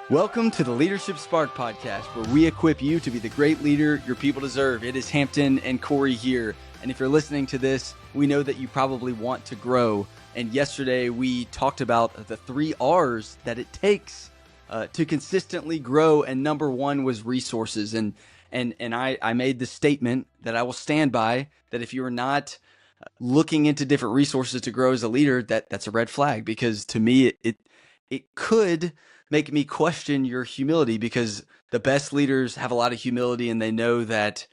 Welcome to the Leadership Sparq Podcast, where we equip you to be the great leader your people deserve. It is Hampton and Corey here. And if you're listening to this, we know that you probably want to grow. And yesterday we talked about the 3 R's that it takes to consistently grow. And number 1 was resources. And I made the statement that I will stand by, that if you are not looking into different resources to grow as a leader, that's a red flag, because to me, it could make me question your humility, because the best leaders have a lot of humility and they know that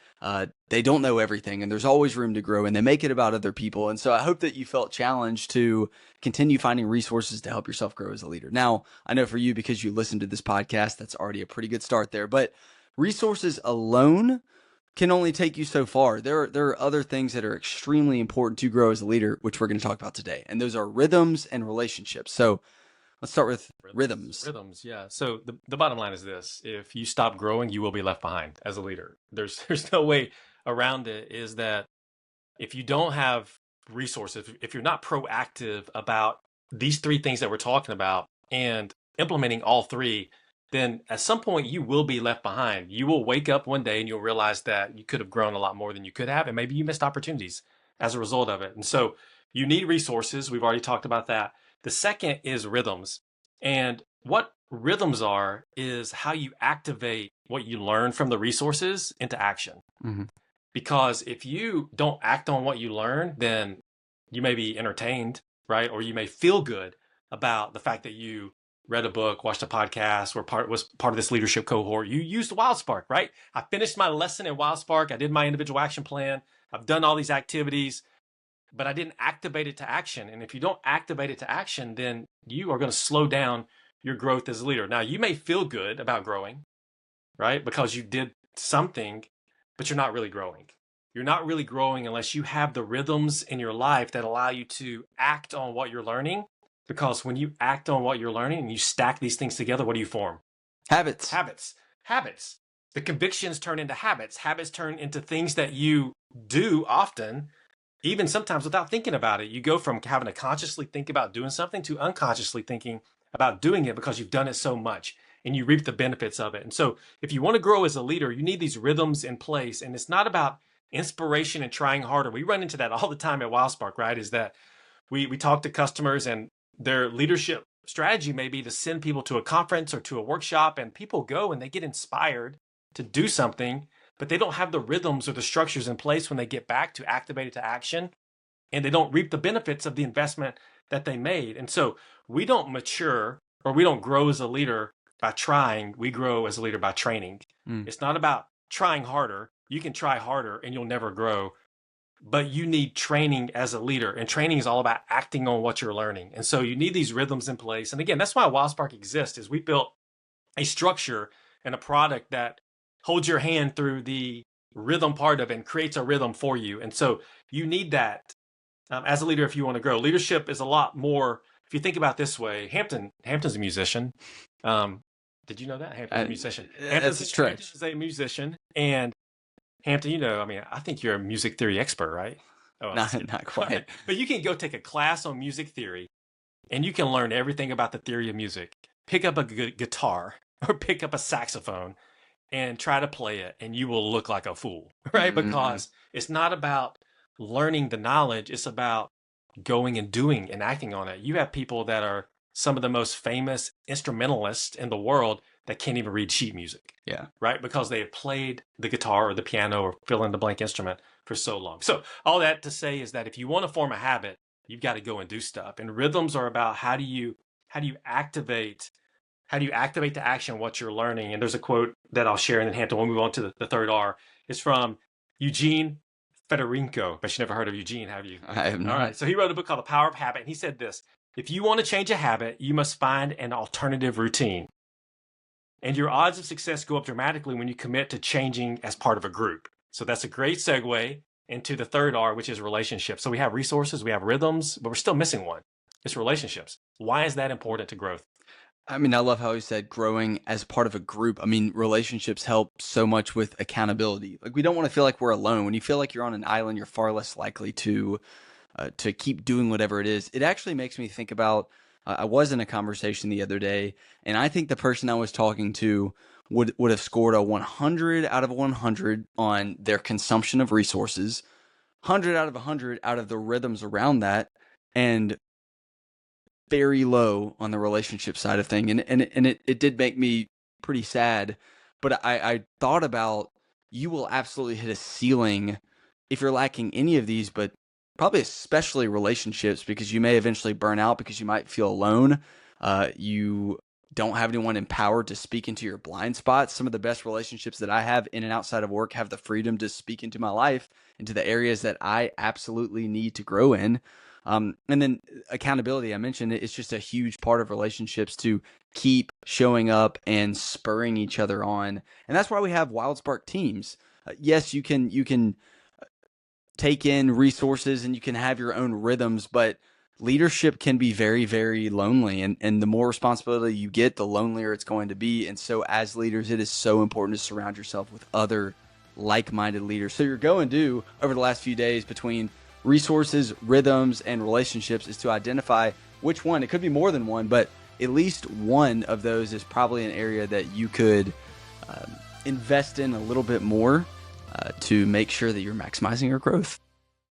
they don't know everything and there's always room to grow, and they make it about other people. And so I hope that you felt challenged to continue finding resources to help yourself grow as a leader. Now, I know for you, because you listened to this podcast, that's already a pretty good start there, but resources alone can only take you so far. There are other things that are extremely important to grow as a leader, which we're going to talk about today. And those are rhythms and relationships. So let's start with rhythms. Rhythms, yeah. So the bottom line is this: if you stop growing, you will be left behind as a leader. There's no way around it. Is that if you don't have resources, if you're not proactive about these 3 things that we're talking about and implementing all 3, then at some point you will be left behind. You will wake up one day and you'll realize that you could have grown a lot more than you could have, and maybe you missed opportunities as a result of it. And so you need resources. We've already talked about that. The second is rhythms. And what rhythms are is how you activate what you learn from the resources into action. Mm-hmm. Because if you don't act on what you learn, then you may be entertained, right? Or you may feel good about the fact that you read a book, watched a podcast, was part of this leadership cohort. You used WildSparq, right? I finished my lesson in WildSparq. I did my individual action plan. I've done all these activities, but I didn't activate it to action. And if you don't activate it to action, then you are going to slow down your growth as a leader. Now, you may feel good about growing, right? Because you did something, but you're not really growing. You're not really growing unless you have the rhythms in your life that allow you to act on what you're learning. Because when you act on what you're learning and you stack these things together, what do you form? Habits. The convictions turn into habits. Habits turn into things that you do often, even sometimes without thinking about it. You go from having to consciously think about doing something to unconsciously thinking about doing it because you've done it so much and you reap the benefits of it. And so if you want to grow as a leader, you need these rhythms in place. And it's not about inspiration and trying harder. We run into that all the time at WildSparq, right? Is that we talk to customers and their leadership strategy may be to send people to a conference or to a workshop, and people go and they get inspired to do something, but they don't have the rhythms or the structures in place when they get back to activate it to action, and they don't reap the benefits of the investment that they made. And so we don't mature, or we don't grow as a leader by trying. We grow as a leader by training. It's not about trying harder. You can try harder and you'll never grow, but you need training as a leader, and training is all about acting on what you're learning. And so you need these rhythms in place. And again, that's why WildSparq exists, is we built a structure and a product that holds your hand through the rhythm part of it and creates a rhythm for you. And so you need that as a leader if you want to grow. Leadership is a lot more, if you think about it this way. Hampton's a musician. Did you know that? Hampton's a musician. That's a stretch. Hampton is a musician. And Hampton, I think you're a music theory expert, right? Oh, not quite. But you can go take a class on music theory and you can learn everything about the theory of music. Pick up a guitar or pick up a saxophone and try to play it, and you will look like a fool, right? Mm-hmm. Because it's not about learning the knowledge. It's about going and doing and acting on it. You have people that are some of the most famous instrumentalists in the world that can't even read sheet music. Yeah. Right? Because they have played the guitar or the piano or fill in the blank instrument for so long. So all that to say is that if you want to form a habit, you've got to go and do stuff. And rhythms are about how do you activate to action what you're learning. And there's a quote that I'll share, and then Hampton, we'll move on to the 3rd R. It's from Eugene Federico. But you never heard of Eugene, have you? I have not. All right. So he wrote a book called The Power of Habit. And he said this: if you want to change a habit, you must find an alternative routine. And your odds of success go up dramatically when you commit to changing as part of a group. So that's a great segue into the 3rd R, which is relationships. So we have resources, we have rhythms, but we're still missing one. It's relationships. Why is that important to growth? I mean, I love how he said growing as part of a group. I mean, relationships help so much with accountability. Like, we don't want to feel like we're alone. When you feel like you're on an island, you're far less likely to keep doing whatever it is. It actually makes me think about I was in a conversation the other day, and I think the person I was talking to would have scored a 100 out of 100 on their consumption of resources, 100 out of 100 out of the rhythms around that, and very low on the relationship side of thing. And it did make me pretty sad. But I thought about, you will absolutely hit a ceiling if you're lacking any of these, but probably especially relationships, because you may eventually burn out because you might feel alone. You don't have anyone empowered to speak into your blind spots. Some of the best relationships that I have in and outside of work have the freedom to speak into my life, into the areas that I absolutely need to grow in. And then accountability, I mentioned, it's just a huge part of relationships to keep showing up and spurring each other on. And that's why we have Wild Spark teams. Yes, you can take in resources and you can have your own rhythms, but leadership can be very, very lonely. And the more responsibility you get, the lonelier it's going to be. And so as leaders, it is so important to surround yourself with other like-minded leaders. So your go and do over the last few days between resources, rhythms, and relationships is to identify which one. It could be more than one, but at least one of those is probably an area that you could invest in a little bit more to make sure that you're maximizing your growth.